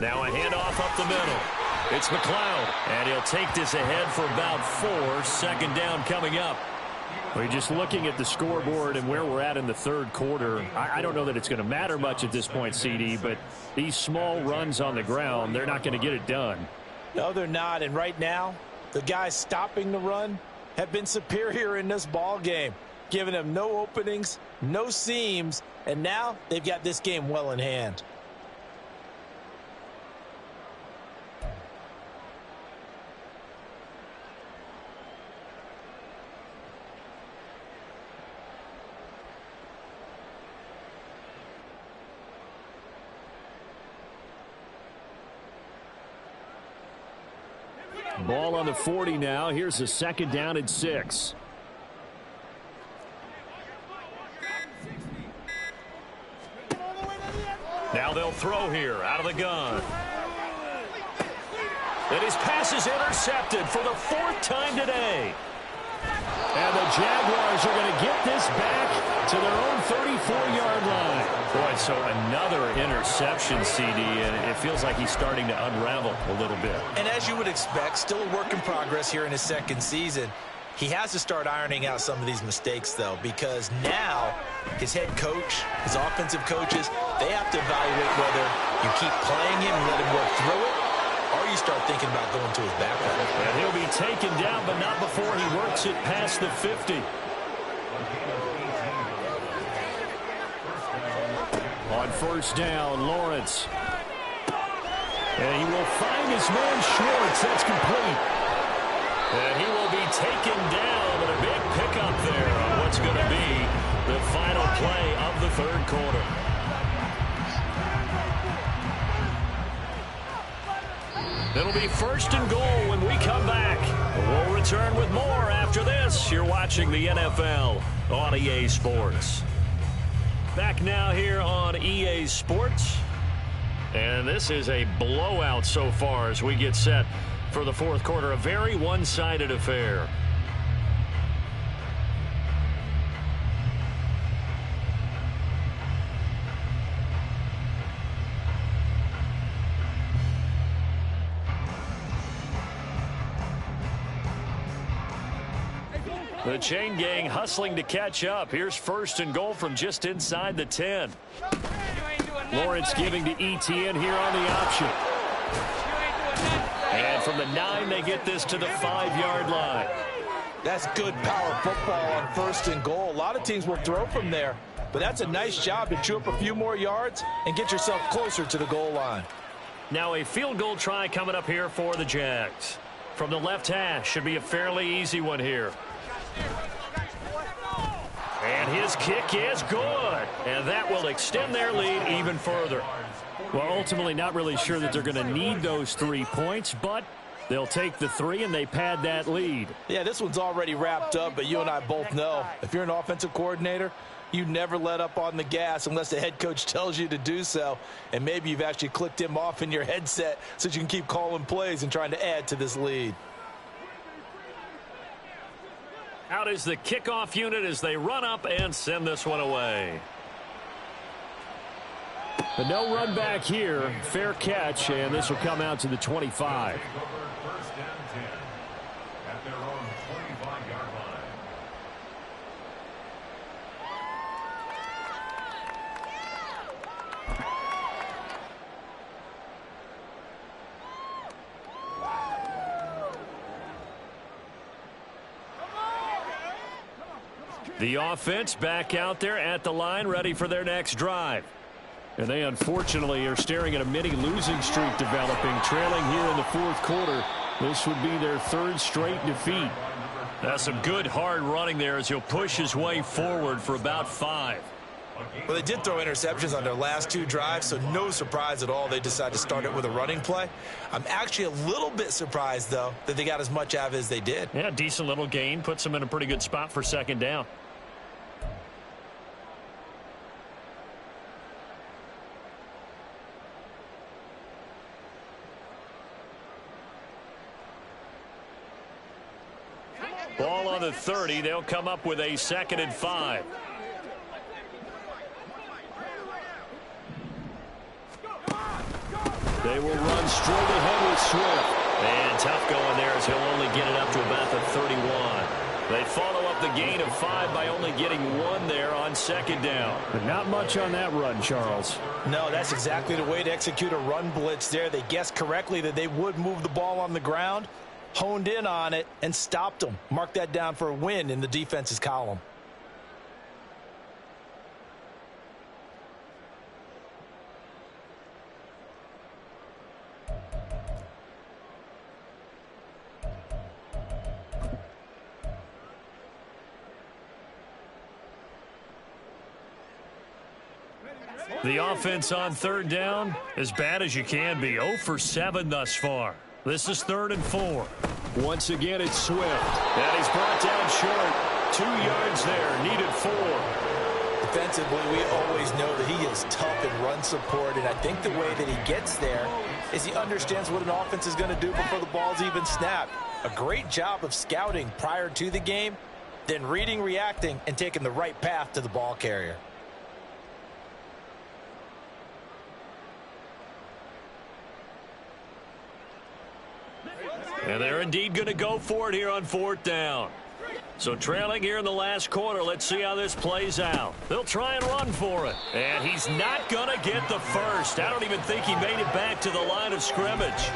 Now a handoff up the middle. It's McLeod, and he'll take this ahead for about 4. 2nd down coming up. We're just looking at the scoreboard and where we're at in the 3rd quarter. I don't know that it's going to matter much at this point, CD, but these small runs on the ground, they're not going to get it done. No, they're not. And right now, the guys stopping the run have been superior in this ball game, giving them no openings, no seams, and now they've got this game well in hand. Ball on the 40 now. Here's a 2nd down and 6. Now they'll throw here out of the gun. And his pass is intercepted for the 4th time today. And the Jaguars are going to get this back to their own 34-yard line. Boy, so another interception, CD, and it feels like he's starting to unravel a little bit. And as you would expect, still a work in progress here in his 2nd season. He has to start ironing out some of these mistakes, though, because now his head coach, his offensive coaches, they have to evaluate whether you keep playing him and let him work through it, or you start thinking about going to his backup. And he'll be taken down, but not before he works it past the 50. On 1st down, Lawrence. And he will find his man Schwartz. That's complete. And he will be taken down, and a big pickup there on what's going to be the final play of the third quarter. It'll be 1st and goal when we come back. We'll return with more after this. You're watching the NFL on EA Sports. Back now here on EA Sports. And this is a blowout so far as we get set for the fourth quarter. A very one-sided affair. The chain gang hustling to catch up. Here's 1st and goal from just inside the 10. Lawrence giving to ETN here on the option. And from the 9, they get this to the 5-yard line. That's good power football on 1st and goal. A lot of teams will throw from there, but that's a nice job to chew up a few more yards and get yourself closer to the goal line. Now a field goal try coming up here for the Jags. From the left hash, should be a fairly easy one here. And his kick is good. And that will extend their lead even further. Well, ultimately not really sure that they're going to need those 3 points, but they'll take the 3 and they pad that lead. Yeah, this one's already wrapped up, but you and I both know if you're an offensive coordinator, you never let up on the gas unless the head coach tells you to do so. And maybe you've actually clicked him off in your headset so you can keep calling plays and trying to add to this lead. Out is the kickoff unit as they run up and send this one away. But no run back here. Fair catch, and this will come out to the 25. 1st and 10 at their own 25-yard line. The offense back out there at the line, ready for their next drive. And they unfortunately are staring at a mini losing streak developing, trailing here in the fourth quarter. This would be their 3rd straight defeat. That's some good hard running there as he'll push his way forward for about 5. Well, they did throw interceptions on their last 2 drives, so no surprise at all they decided to start it with a running play. I'm actually a little bit surprised, though, that they got as much out of it as they did. Yeah, decent little gain. Puts them in a pretty good spot for 2nd down. Ball on the 30. They'll come up with a 2nd and 5. They will run straight ahead with Swift. And tough going there as he'll only get it up to about the 31. They follow up the gain of 5 by only getting 1 there on 2nd down. But not much on that run, Charles. No, that's exactly the way to execute a run blitz there. They guessed correctly that they would move the ball on the ground, honed in on it, and stopped them. Mark that down for a win in the defense's column. The offense on 3rd down, as bad as you can be. 0 for 7 thus far. This is 3rd and 4. Once again, it's Swift. That is brought down short. 2 yards there, needed 4. Defensively, we always know that he is tough in run support, and I think the way that he gets there is he understands what an offense is going to do before the ball's even snapped. A great job of scouting prior to the game, then reading, reacting, and taking the right path to the ball carrier. And they're indeed going to go for it here on 4th down. So trailing here in the last quarter, let's see how this plays out. They'll try and run for it. And he's not going to get the first. I don't even think he made it back to the line of scrimmage.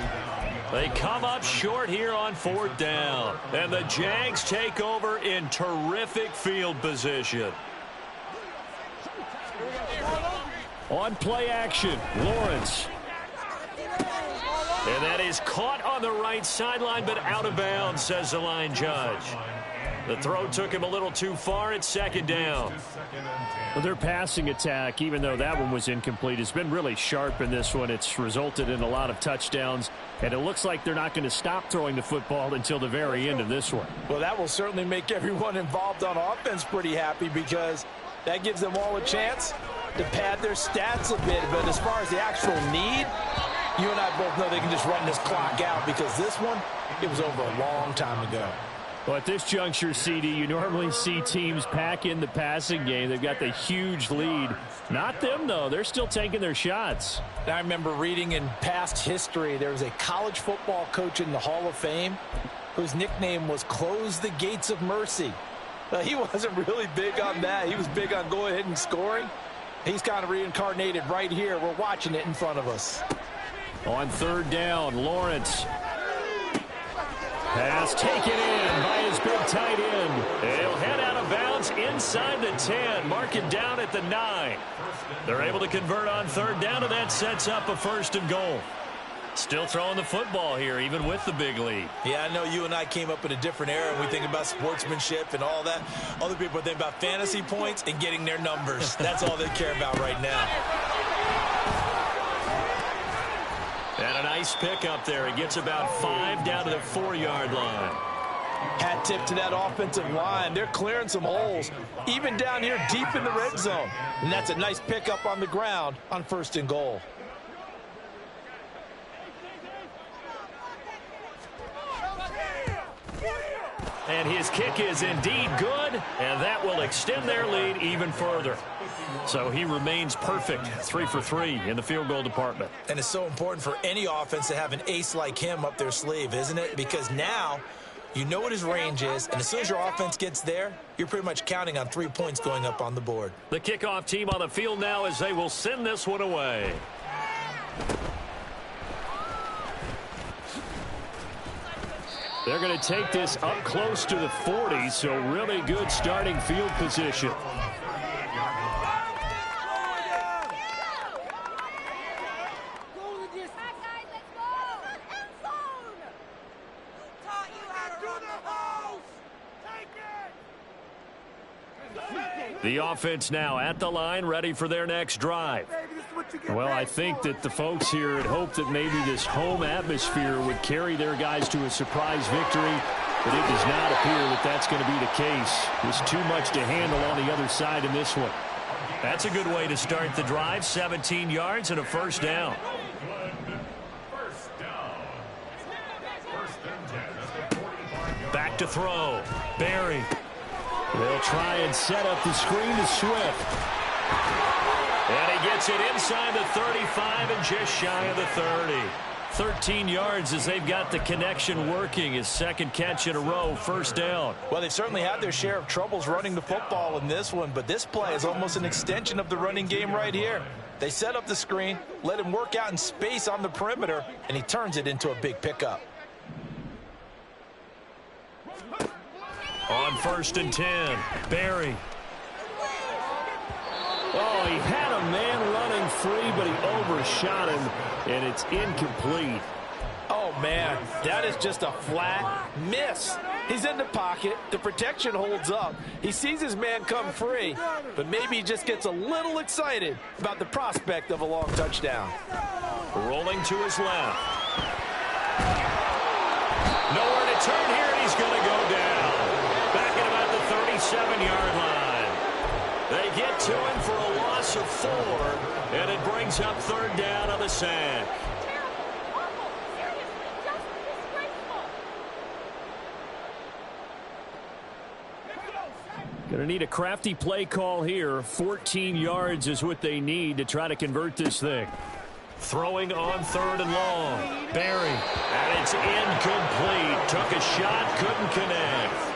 They come up short here on 4th down. And the Jags take over in terrific field position. On play action, Lawrence. And that is caught on the right sideline, but out of bounds, says the line judge. The throw took him a little too far. It's second down. Well, their passing attack, even though that one was incomplete, has been really sharp in this one. It's resulted in a lot of touchdowns, and it looks like they're not going to stop throwing the football until the very end of this one. Well, that will certainly make everyone involved on offense pretty happy because that gives them all a chance to pad their stats a bit. But as far as the actual need, you and I both know they can just run this clock out because this one, it was over a long time ago. Well, at this juncture, CD, you normally see teams pack in the passing game. They've got the huge lead. Not them, though. They're still taking their shots. I remember reading in past history, there was a college football coach in the Hall of Fame whose nickname was Close the Gates of Mercy. He wasn't really big on that. He was big on go ahead and scoring. He's kind of reincarnated right here. We're watching it in front of us. On third down, Lawrence. Pass taken in by his big tight end. He'll head out of bounds inside the 10. Mark it down at the 9. They're able to convert on third down, and that sets up a 1st and goal. Still throwing the football here, even with the big lead. Yeah, I know you and I came up in a different era, and we think about sportsmanship and all that. Other people think about fantasy points and getting their numbers. That's all they care about right now. And a nice pick up there. He gets about 5 down to the 4-yard line. Hat tip to that offensive line. They're clearing some holes, even down here deep in the red zone. And that's a nice pickup on the ground on 1st and goal. And his kick is indeed good, and that will extend their lead even further. So he remains perfect, 3 for 3 in the field goal department. And it's so important for any offense to have an ace like him up their sleeve, isn't it? Because now you know what his range is, and as soon as your offense gets there, you're pretty much counting on 3 points going up on the board. The kickoff team on the field now as they will send this one away. They're going to take this up close to the 40, so really good starting field position. The offense now at the line, ready for their next drive. Well, I think that the folks here had hoped that maybe this home atmosphere would carry their guys to a surprise victory, but it does not appear that that's going to be the case. There's too much to handle on the other side in this one. That's a good way to start the drive. 17 yards and a 1st down. Back to throw. Barry. They'll try and set up the screen to Swift. And he gets it inside the 35 and just shy of the 30. 13 yards as they've got the connection working. His 2nd catch in a row, 1st down. Well, they've certainly had their share of troubles running the football in this one, but this play is almost an extension of the running game right here. They set up the screen, let him work out in space on the perimeter, and he turns it into a big pickup. On 1st and 10, Barry. Oh, he had a man running free, but he overshot him, and it's incomplete. Oh, man, that is just a flat miss. He's in the pocket. The protection holds up. He sees his man come free, but maybe he just gets a little excited about the prospect of a long touchdown. Rolling to his left. Nowhere to turn here, and he's going to go down. Back at about the 37-yard line. They get to him for a loss of 4, and it brings up 3rd down on the sack. Going to need a crafty play call here. 14 yards is what they need to try to convert this thing. Throwing on 3rd and long. Barry. And it's incomplete. Took a shot, couldn't connect.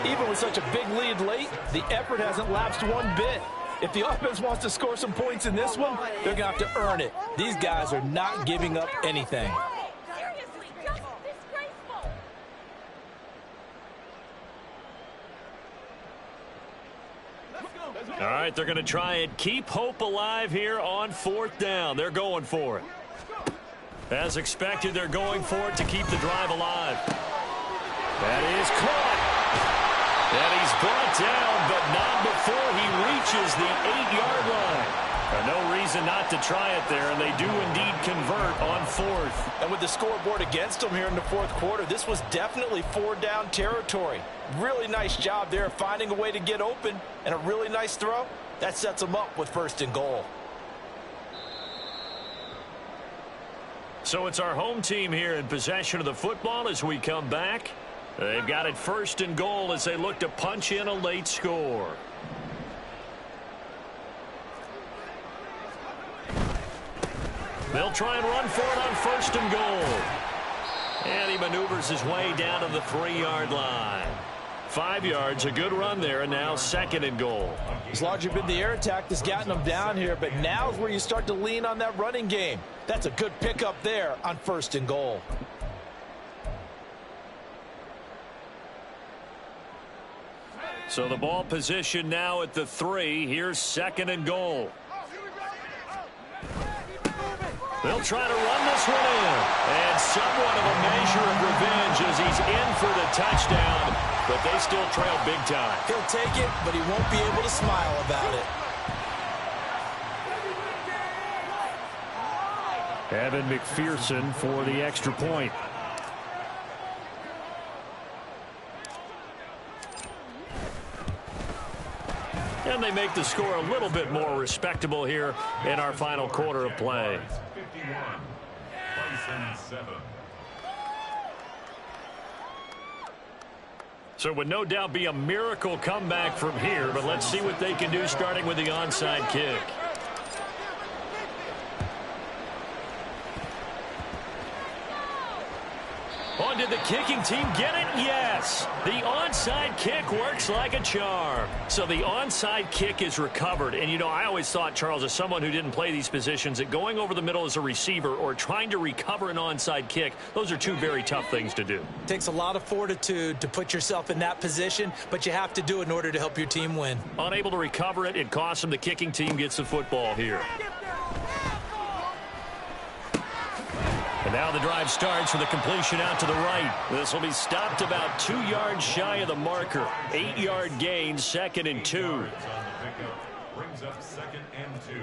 Even with such a big lead late, the effort hasn't lapsed one bit. If the offense wants to score some points in this one, they're going to have to earn it. These guys are not giving up anything. Seriously, just disgraceful. All right, they're going to try and keep hope alive here on 4th down. They're going for it. As expected, they're going for it to keep the drive alive. That is caught. And he's brought down, but not before he reaches the 8-yard line. No reason not to try it there, and they do indeed convert on fourth. And with the scoreboard against them here in the fourth quarter, this was definitely 4-down territory. Really nice job there finding a way to get open, and a really nice throw. That sets them up with 1st and goal. So it's our home team here in possession of the football as we come back. They've got it 1st and goal as they look to punch in a late score. They'll try and run for it on 1st and goal. And he maneuvers his way down to the 3-yard line. 5 yards, a good run there, and now 2nd and goal. As largely been the air attack that's gotten them down here, but now's where you start to lean on that running game. That's a good pickup there on 1st and goal. So the ball position now at the 3. Here's 2nd and goal. They'll try to run this one in. And somewhat of a measure of revenge as he's in for the touchdown. But they still trail big time. He'll take it, but he won't be able to smile about it. Evan McPherson for the extra point. And they make the score a little bit more respectable here in our final quarter of play. 51, Bison 7. So it would no doubt be a miracle comeback from here, but let's see what they can do starting with the onside kick. Oh, did the kicking team get it? Yes. The onside kick works like a charm. So the onside kick is recovered. And, you know, I always thought, Charles, as someone who didn't play these positions, that going over the middle as a receiver or trying to recover an onside kick, those are two very tough things to do. It takes a lot of fortitude to put yourself in that position, but you have to do it in order to help your team win. Unable to recover it, it costs them. The kicking team gets the football here. And now the drive starts with a completion out to the right. This will be stopped about 2 yards shy of the marker. 8-yard gain, 2nd and 2. Brings up 2nd and 2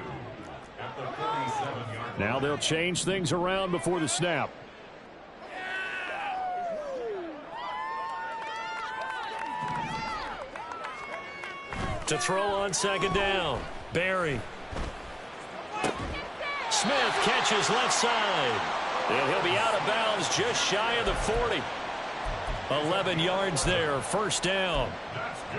at the 47-yard line. Now they'll change things around before the snap. To throw on 2nd down. Barry. Smith catches left side. And he'll be out of bounds just shy of the 40. 11 yards there, 1st down.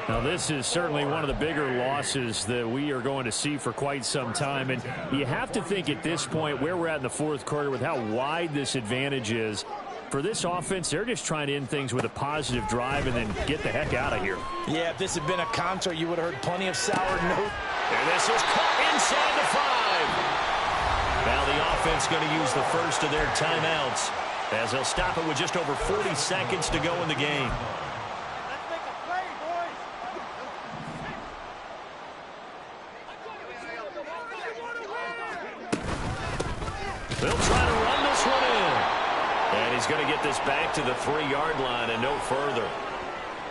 Now this is certainly one of the bigger losses that we are going to see for quite some time. And you have to think at this point where we're at in the fourth quarter with how wide this advantage is. For this offense, they're just trying to end things with a positive drive and then get the heck out of here. Yeah, if this had been a concert, you would have heard plenty of sour notes. And this is caught inside the 5. Now the offense going to use the first of their timeouts as they'll stop it with just over 40 seconds to go in the game. They'll try to run this one in. And he's going to get this back to the 3-yard line and no further.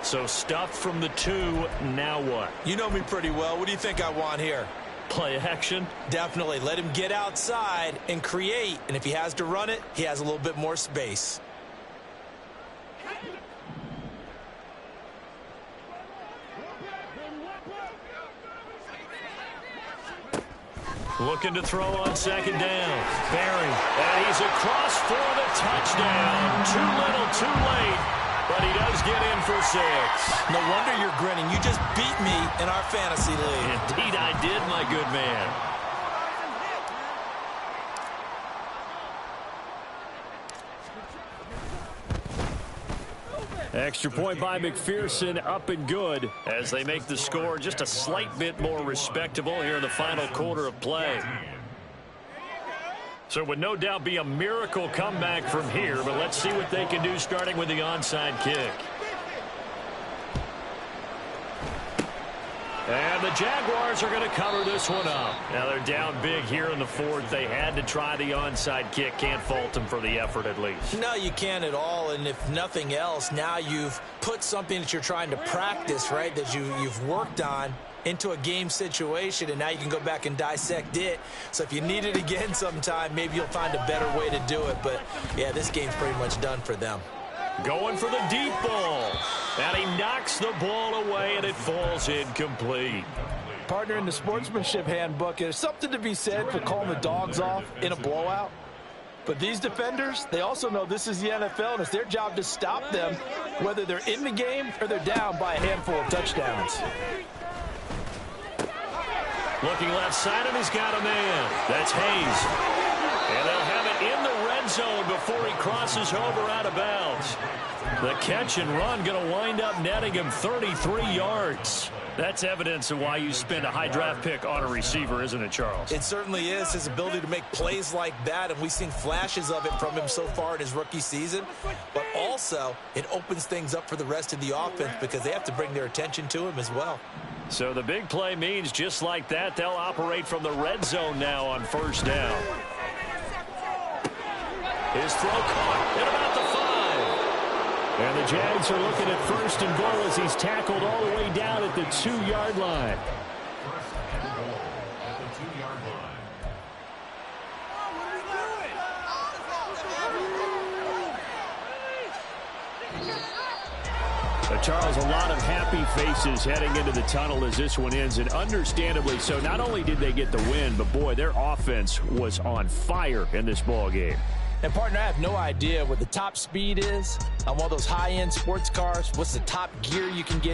So stuffed from the 2, now what? You know me pretty well. What do you think I want here? Play action? Definitely. Let him get outside and create. And if he has to run it, he has a little bit more space. Looking to throw on 2nd down. Barry. And he's across for the touchdown. Too little, too late. But he does get in for 6. No wonder you're grinning. You just beat me in our fantasy league. Indeed I did, my good man. Extra point by McPherson, up and good as they make the score just a slight bit more respectable here in the final quarter of play. So it would no doubt be a miracle comeback from here, but let's see what they can do starting with the onside kick. And the Jaguars are going to cover this one up. Now they're down big here in the fourth. They had to try the onside kick. Can't fault them for the effort at least. No, you can't at all. And if nothing else, now you've put something that you're trying to practice, right, that you've worked on into a game situation, and now you can go back and dissect it. So if you need it again sometime, maybe you'll find a better way to do it. But, yeah, this game's pretty much done for them. Going for the deep ball. And he knocks the ball away, and it falls incomplete. Partner, in the sportsmanship handbook, there's something to be said for calling the dogs off in a blowout. But these defenders, they also know this is the NFL, and it's their job to stop them, whether they're in the game or they're down by a handful of touchdowns. Looking left side, and he's got a man. That's Hayes. And they'll have it in the red zone before he crosses over out of bounds. The catch and run going to wind up netting him 33 yards. That's evidence of why you spend a high draft pick on a receiver, isn't it, Charles? It certainly is. His ability to make plays like that, and we've seen flashes of it from him so far in his rookie season. But also, it opens things up for the rest of the offense because they have to bring their attention to him as well. So the big play means just like that, they'll operate from the red zone now on first down. His throw caught at about the 5. And the Jags are looking at first and goal as he's tackled all the way down at the 2-yard line. Charles, a lot of happy faces heading into the tunnel as this one ends, and understandably so. Not only did they get the win, but, boy, their offense was on fire in this ball game. And, partner, I have no idea what the top speed is on one of those high-end sports cars. What's the top gear you can get in?